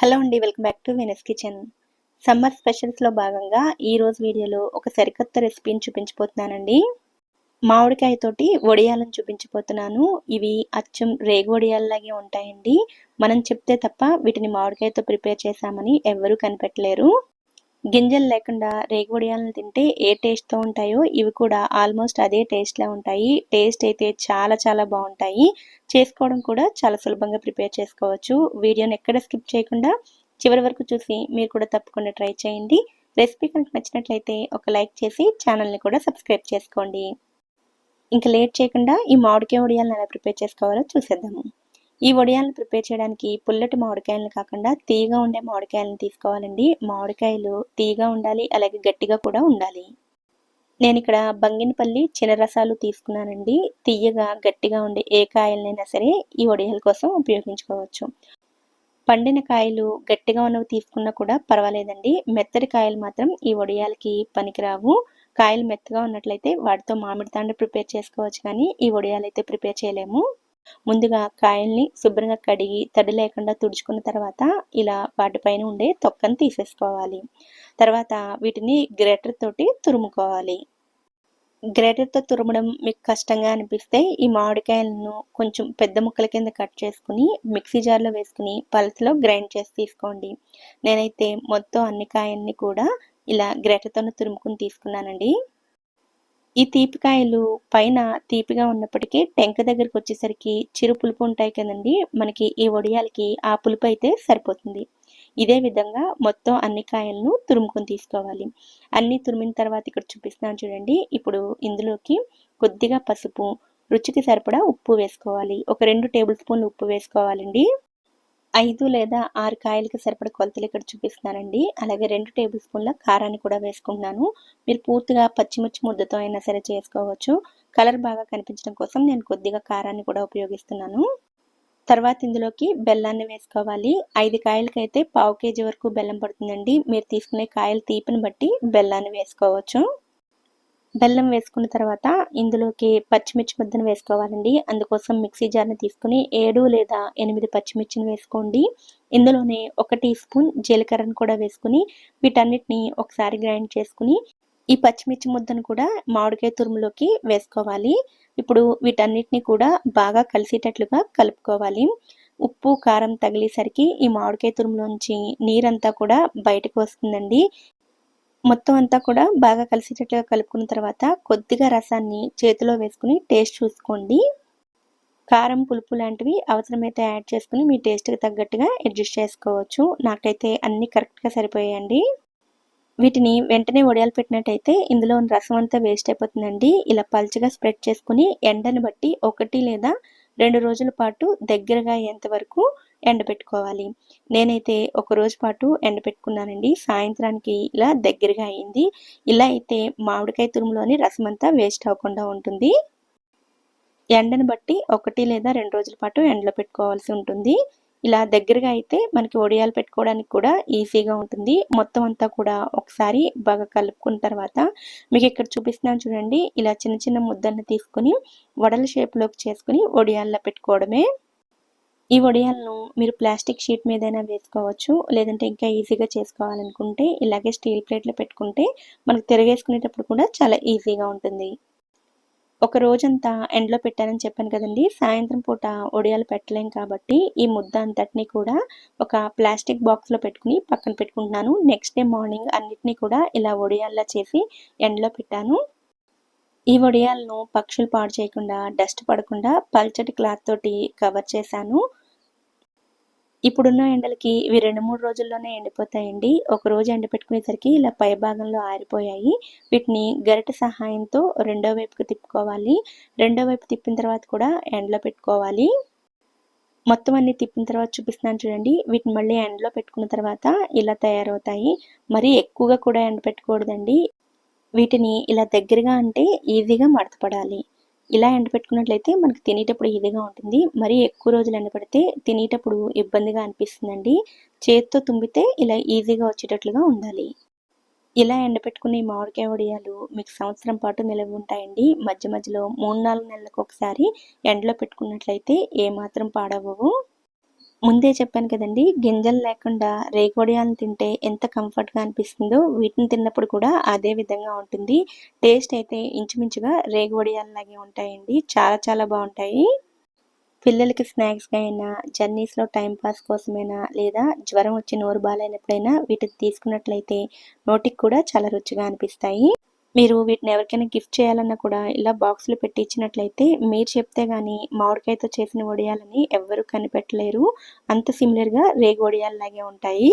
Hello అండి, welcome back to Venus kitchen. Summer స్పెషల్స్లో భాగంగా ఈరోజు వీడియోలో ఒక సరికొత్త రెసిపీని చూపించబోతున్నానండి. మామిడికాయతోటి వడియాలను చూపించబోతున్నాను. ఇవి అచ్చం రేగు వడియాల్లాగే ఉంటాయండి. మనం చెప్తే తప్ప వీటిని మామిడికాయతో ప్రిపేర్ చేశామని ఎవ్వరూ కనిపెట్టలేరు. గింజలు లేకుండా రేగు వడియాలను తింటే ఏ టేస్ట్తో ఉంటాయో ఇవి కూడా ఆల్మోస్ట్ అదే టేస్ట్లా ఉంటాయి. టేస్ట్ అయితే చాలా చాలా బాగుంటాయి. చేసుకోవడం కూడా చాలా సులభంగా ప్రిపేర్ చేసుకోవచ్చు. వీడియోని ఎక్కడ స్కిప్ చేయకుండా చివరి వరకు చూసి మీరు కూడా తప్పకుండా ట్రై చేయండి. రెసిపీ కనుక నచ్చినట్లయితే ఒక లైక్ చేసి ఛానల్ని కూడా సబ్స్క్రైబ్ చేసుకోండి. ఇంకా లేట్ చేయకుండా ఈ మామిడికాయ వడియాలను ఎలా ప్రిపేర్ చేసుకోవాలో చూసేద్దాము. ఈ వడియాలను ప్రిపేర్ చేయడానికి పుల్లటి మామిడికాయలను కాకుండా తీయగా ఉండే మామిడికాయలను తీసుకోవాలండి. మామిడికాయలు తీయగా ఉండాలి, అలాగే గట్టిగా కూడా ఉండాలి. నేను ఇక్కడ బంగినపల్లి చిన్న రసాలు తీసుకున్నానండి. తీయగా గట్టిగా ఉండే ఏ కాయలనైనా సరే ఈ వడియాల కోసం ఉపయోగించుకోవచ్చు. పండిన కాయలు గట్టిగా ఉన్నవి తీసుకున్నా కూడా పర్వాలేదండి. మెత్తటి కాయలు మాత్రం ఈ వడియాలకి పనికిరావు. కాయలు మెత్తగా ఉన్నట్లయితే వాటితో మామిడి తాండ్ర ప్రిపేర్ చేసుకోవచ్చు, కానీ ఈ వడియాలు అయితే ప్రిపేర్ చేయలేము. ముందుగా కాయల్ని శుభ్రంగా కడిగి తడి లేకుండా తుడుచుకున్న తర్వాత ఇలా వాటిపైన ఉండే తొక్కను తీసేసుకోవాలి. తర్వాత వీటిని గ్రేటర్ తోటి తురుముకోవాలి. గ్రేటర్తో తురమడం మీకు కష్టంగా అనిపిస్తే ఈ మామిడికాయలను కొంచెం పెద్ద ముక్కల కింద కట్ చేసుకుని మిక్సీ జార్లో వేసుకుని పల్స్లో గ్రైండ్ చేసి తీసుకోండి. నేనైతే మొత్తం అన్ని కాయల్ని కూడా ఇలా గ్రేటర్తోనే తురుముకుని తీసుకున్నానండి. ఈ తీపికాయలు పైన తీపిగా ఉన్నప్పటికీ టెంక దగ్గరికి వచ్చేసరికి చిరు పులుపు ఉంటాయి కదండి, మనకి ఈ వడియాలకి ఆ పులుపు అయితే సరిపోతుంది. ఇదే విధంగా మొత్తం అన్ని కాయలను తురుముకొని తీసుకోవాలి. అన్ని తురిమిన తర్వాత ఇక్కడ చూపిస్తున్నాను చూడండి. ఇప్పుడు ఇందులోకి కొద్దిగా పసుపు, రుచికి సరిపడా ఉప్పు వేసుకోవాలి. ఒక 2 టేబుల్ స్పూన్లు ఉప్పు వేసుకోవాలండి. 5 లేదా 6 కాయలకి సరిపడ కొలతలు ఇక్కడ చూపిస్తున్నానండి. అలాగే 2 టేబుల్ స్పూన్ల కారాన్ని కూడా వేసుకుంటున్నాను. మీరు పూర్తిగా పచ్చిమిర్చి ముద్దతో అయినా సరే చేసుకోవచ్చు. కలర్ బాగా కనిపించడం కోసం నేను కొద్దిగా కారాన్ని కూడా ఉపయోగిస్తున్నాను. తర్వాత ఇందులోకి బెల్లాన్ని వేసుకోవాలి. 5 కాయలకైతే పావు కేజీ వరకు బెల్లం పడుతుందండి. మీరు తీసుకునే కాయల తీపిని బట్టి బెల్లాన్ని వేసుకోవచ్చు. బెల్లం వేసుకున్న తర్వాత ఇందులోకి పచ్చిమిర్చి ముద్దను వేసుకోవాలండి. అందుకోసం మిక్సీ జార్ని తీసుకుని 7 లేదా 8 పచ్చిమిర్చిని వేసుకోండి. ఇందులోనే 1 టీ స్పూన్ జీలకర్రను కూడా వేసుకుని వీటన్నిటిని ఒకసారి గ్రైండ్ చేసుకుని ఈ పచ్చిమిర్చి ముద్దను కూడా మామిడికాయ తురుములోకి వేసుకోవాలి. ఇప్పుడు వీటన్నిటిని కూడా బాగా కలిసేటట్లుగా కలుపుకోవాలి. ఉప్పు కారం తగిలేసరికి ఈ మామిడికాయ తురుములోంచి నీరంతా కూడా బయటకు వస్తుందండి. మొత్తం అంతా కూడా బాగా కలిసేటట్టుగా కలుపుకున్న తర్వాత కొద్దిగా రసాన్ని చేతిలో వేసుకుని టేస్ట్ చూసుకోండి. కారం పులుపు లాంటివి అవసరమైతే యాడ్ చేసుకుని మీ టేస్ట్కి తగ్గట్టుగా అడ్జస్ట్ చేసుకోవచ్చు. నాకైతే అన్నీ కరెక్ట్గా సరిపోయాయండి. వీటిని వెంటనే వడియాలు పెట్టినట్టయితే ఇందులో రసం అంతా వేస్ట్ అయిపోతుందండి. ఇలా పల్చగా స్ప్రెడ్ చేసుకుని ఎండను బట్టి 1 లేదా 2 రోజుల పాటు దగ్గరగా అయ్యేంత వరకు ఎండబెట్టుకోవాలి. నేనైతే 1 రోజు పాటు ఎండబెట్టుకున్నానండి. సాయంత్రానికి ఇలా దగ్గరగా అయింది. ఇలా అయితే మామిడికాయ తురుములోని రసం అంతా వేస్ట్ అవ్వకుండా ఉంటుంది. ఎండను బట్టి 1 లేదా 2 రోజుల పాటు ఎండలో పెట్టుకోవాల్సి ఉంటుంది. ఇలా దగ్గరగా అయితే మనకి వడియాలు పెట్టుకోవడానికి కూడా ఈజీగా ఉంటుంది. మొత్తం అంతా కూడా ఒకసారి బాగా కలుపుకున్న తర్వాత మీకు ఇక్కడ చూపిస్తున్నాను చూడండి. ఇలా చిన్న చిన్న ముద్దలను తీసుకుని వడల షేప్లోకి చేసుకుని వడియాల్లో పెట్టుకోవడమే. ఈ వడియాలను మీరు ప్లాస్టిక్ షీట్ మీదైనా వేసుకోవచ్చు. లేదంటే ఇంకా ఈజీగా చేసుకోవాలనుకుంటే ఇలాగే స్టీల్ ప్లేట్లో పెట్టుకుంటే మనకు తిరగేసుకునేటప్పుడు కూడా చాలా ఈజీగా ఉంటుంది. ఒక రోజంతా ఎండలో పెట్టానని చెప్పాను కదండి. సాయంత్రం పూట వడియాలు పెట్టలేం కాబట్టి ఈ ముద్ద అంతటిని కూడా ఒక ప్లాస్టిక్ బాక్స్లో పెట్టుకుని పక్కన పెట్టుకుంటున్నాను. నెక్స్ట్ డే మార్నింగ్ అన్నిటినీ కూడా ఇలా వడియాల్లా చేసి ఎండలో పెట్టాను. ఈ వడియాలను పక్షులు పాడు చేయకుండా, డస్ట్ పడకుండా పల్చటి క్లాత్ తోటి కవర్ చేశాను. ఇప్పుడున్న ఎండలకి ఇవి 2-3 రోజుల్లోనే ఎండిపోతాయండి. ఒక రోజు ఎండపెట్టుకునేసరికి ఇలా పై భాగంలో ఆరిపోయాయి. వీటిని గరిటె సహాయంతో రెండో వైపుకి తిప్పుకోవాలి. రెండో వైపు తిప్పిన తర్వాత కూడా ఎండలో పెట్టుకోవాలి. మొత్తం అన్ని తిప్పిన తర్వాత చూపిస్తున్నాను చూడండి. వీటిని మళ్ళీ ఎండలో పెట్టుకున్న తర్వాత ఇలా తయారవుతాయి. మరీ ఎక్కువగా కూడా ఎండ పెట్టుకూడదండి. వీటిని ఇలా దగ్గరగా అంటే ఈజీగా మడతపడాలి. ఇలా ఎండపెట్టుకున్నట్లయితే మనకు తినేటప్పుడు ఈజీగా ఉంటుంది. మరీ ఎక్కువ రోజులు ఎండపెడితే తినేటప్పుడు ఇబ్బందిగా అనిపిస్తుందండి. చేతితో తుంపితే ఇలా ఈజీగా వచ్చేటట్లుగా ఉండాలి. ఇలా ఎండపెట్టుకునే మామిడికాయ వడియాలు మీకు సంవత్సరం పాటు నిలవ ఉంటాయండి. మధ్య మధ్యలో 3-4 నెలలకు ఒకసారి ఎండలో పెట్టుకున్నట్లయితే ఏమాత్రం పాడవవు. ముందే చెప్పాను కదండీ! గింజలు లేకుండా రేగివడియాలను తింటే ఎంత కంఫర్ట్‌గా అనిపిస్తుందో, వీటిని తిన్నప్పుడు కూడా అదే విధంగా ఉంటుంది. టేస్ట్ అయితే ఇంచుమించుగా రేగివడియాల్లాగే ఉంటాయండి. చాలా చాలా బావుంటాయి. పిల్లలకి స్నాక్స్‌గా అయినా, జర్నీస్‌లో టైమ్ పాస్ కోసమైనా, లేదా జ్వరం వచ్చి నోరు బాలేనప్పుడైనా వీటిని తీసుకున్నట్లయితే నోటికి కూడా చాలా రుచిగా అనిపిస్తాయి. మీరు వీటిని ఎవరికైనా గిఫ్ట్ చేయాలన్నా కూడా ఇలా బాక్స్‌లో పెట్టి ఇచ్చినట్లయితే మీరు చెప్తే గాని మామిడికాయతో చేసిన వడియాలని ఎవ్వరు కనిపెట్టలేరు. అంత సిమిలర్‌గా రేగి వడియాల్లాగే ఉంటాయి.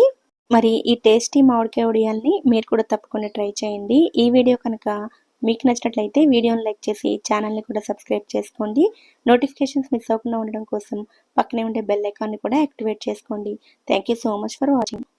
మరి ఈ టేస్టీ మామిడికాయ వడియాల్ని మీరు కూడా తప్పకుండా ట్రై చేయండి. ఈ వీడియో కనుక మీకు నచ్చినట్లయితే వీడియోని లైక్ చేసి ఛానల్‌ని కూడా సబ్స్క్రైబ్ చేసుకోండి. నోటిఫికేషన్స్ మిస్ అవ్వకుండా ఉండడం కోసం పక్కనే ఉండే బెల్ ఐకాన్‌ని కూడా యాక్టివేట్ చేసుకోండి. Thank you so much for watching.